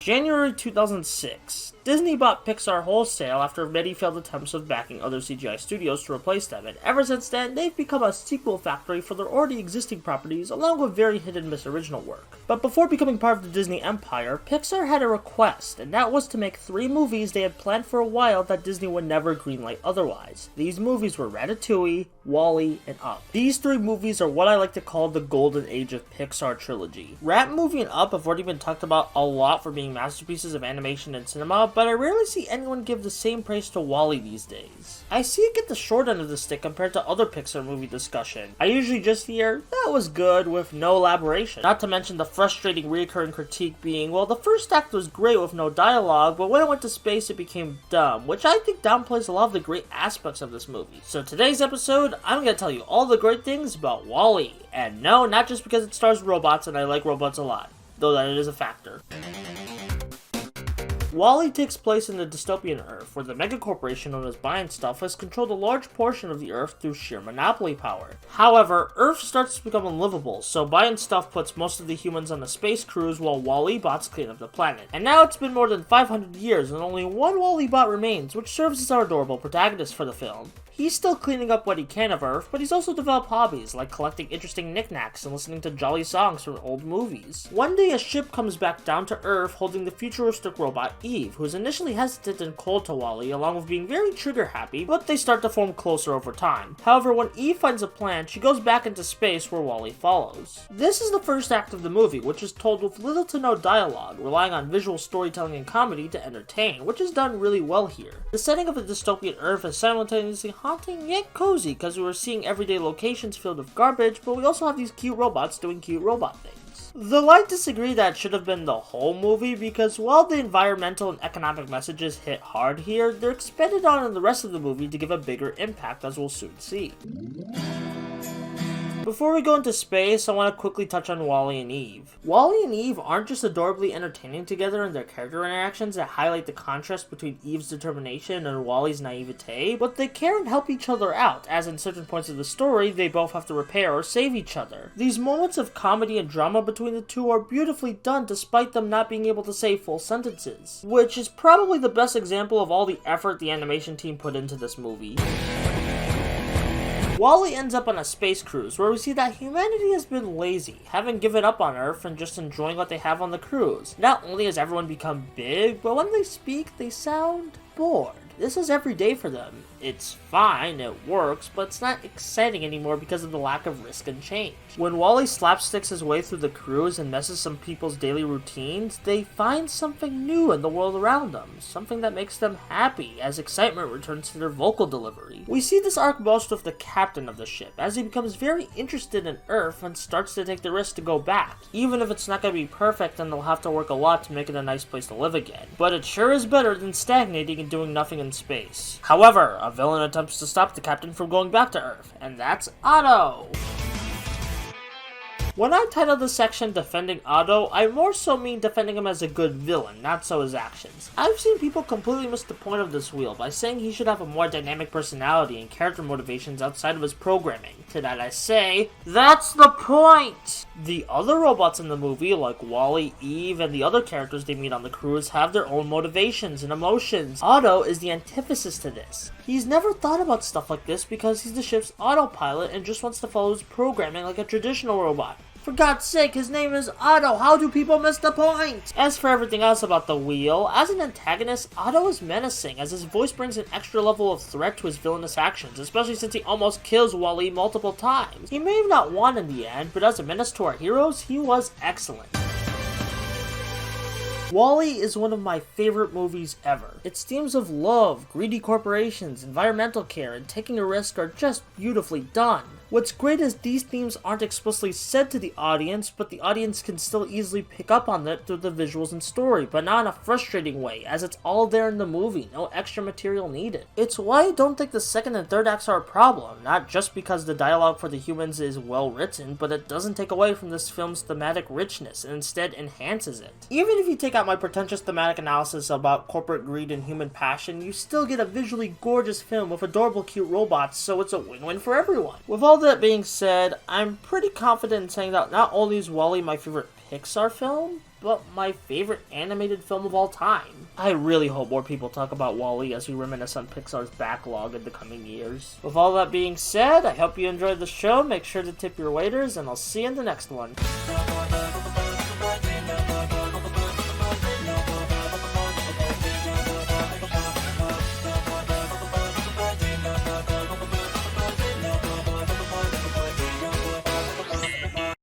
January 2006. Disney bought Pixar wholesale after many failed attempts of backing other CGI studios to replace them, and ever since then, they've become a sequel factory for their already existing properties, along with very hit-and-miss original work. But before becoming part of the Disney empire, Pixar had a request, and that was to make 3 movies they had planned for a while that Disney would never greenlight otherwise. These movies were Ratatouille, WALL-E, and Up. These 3 movies are what I like to call the golden age of Pixar trilogy. Rat Movie and Up have already been talked about a lot for being masterpieces of animation and cinema, but I rarely see anyone give the same praise to WALL-E these days. I see it get the short end of the stick compared to other Pixar movie discussion. I usually just hear, that was good, with no elaboration. Not to mention the frustrating recurring critique being, well, the first act was great with no dialogue, but when it went to space it became dumb, which I think downplays a lot of the great aspects of this movie. So today's episode, I'm gonna tell you all the great things about WALL-E. And no, not just because it stars robots and I like robots a lot, though that is a factor. WALL-E takes place in the dystopian Earth, where the megacorporation known as By Stuff has controlled a large portion of the Earth through sheer monopoly power. However, Earth starts to become unlivable, so By Stuff puts most of the humans on a space cruise while WALL-E bots clean up the planet. And now it's been more than 500 years and only one WALL-E bot remains, which serves as our adorable protagonist for the film. He's still cleaning up what he can of Earth, but he's also developed hobbies like collecting interesting knickknacks and listening to jolly songs from old movies. One day a ship comes back down to Earth holding the futuristic robot Eve, who is initially hesitant and cold to WALL-E along with being very trigger happy, but they start to form closer over time. However, when Eve finds a plan, she goes back into space where WALL-E follows. This is the first act of the movie, which is told with little to no dialogue, relying on visual storytelling and comedy to entertain, which is done really well here. The setting of a dystopian Earth is simultaneously haunting yet cozy because we're seeing everyday locations filled with garbage, but we also have these cute robots doing cute robot things. Though I disagree that it should have been the whole movie, because while the environmental and economic messages hit hard here, they're expanded on in the rest of the movie to give a bigger impact, as we'll soon see. Before we go into space, I want to quickly touch on WALL-E and Eve. WALL-E and Eve aren't just adorably entertaining together in their character interactions that highlight the contrast between Eve's determination and WALL-E's naivete, but they care and help each other out, as in certain points of the story, they both have to repair or save each other. These moments of comedy and drama between the two are beautifully done despite them not being able to say full sentences, which is probably the best example of all the effort the animation team put into this movie. WALL-E ends up on a space cruise where we see that humanity has been lazy, having given up on Earth and just enjoying what they have on the cruise. Not only has everyone become big, but when they speak, they sound bored. This is every day for them. It's fine, it works, but it's not exciting anymore because of the lack of risk and change. When WALL-E slapsticks his way through the cruise and messes some people's daily routines, they find something new in the world around them, something that makes them happy, as excitement returns to their vocal delivery. We see this arc most with the captain of the ship, as he becomes very interested in Earth and starts to take the risk to go back. Even if it's not going to be perfect and they'll have to work a lot to make it a nice place to live again. But it sure is better than stagnating and doing nothing in space. However, a villain attempts to stop the captain from going back to Earth, and that's Otto! When I titled this section Defending Otto, I more so mean defending him as a good villain, not so his actions. I've seen people completely miss the point of this wheel by saying he should have a more dynamic personality and character motivations outside of his programming. To that I say, that's the point! The other robots in the movie, like WALL-E, Eve, and the other characters they meet on the cruise, have their own motivations and emotions. Otto is the antithesis to this. He's never thought about stuff like this because he's the ship's autopilot and just wants to follow his programming like a traditional robot. For God's sake, his name is Otto, how do people miss the point? As for everything else about the wheel, as an antagonist, Otto is menacing, as his voice brings an extra level of threat to his villainous actions, especially since he almost kills WALL-E multiple times. He may have not won in the end, but as a menace to our heroes, he was excellent. WALL-E is one of my favorite movies ever. Its themes of love, greedy corporations, environmental care, and taking a risk are just beautifully done. What's great is these themes aren't explicitly said to the audience, but the audience can still easily pick up on it through the visuals and story, but not in a frustrating way, as it's all there in the movie, no extra material needed. It's why I don't think the second and third acts are a problem, not just because the dialogue for the humans is well written, but it doesn't take away from this film's thematic richness, and instead enhances it. Even if you take out my pretentious thematic analysis about corporate greed and human passion, you still get a visually gorgeous film with adorable cute robots, so it's a win-win for everyone. With all that being said, I'm pretty confident in saying that not only is WALL-E my favorite Pixar film, but my favorite animated film of all time. I really hope more people talk about WALL-E as we reminisce on Pixar's backlog in the coming years. With all that being said, I hope you enjoyed the show. Make sure to tip your waiters, and I'll see you in the next one.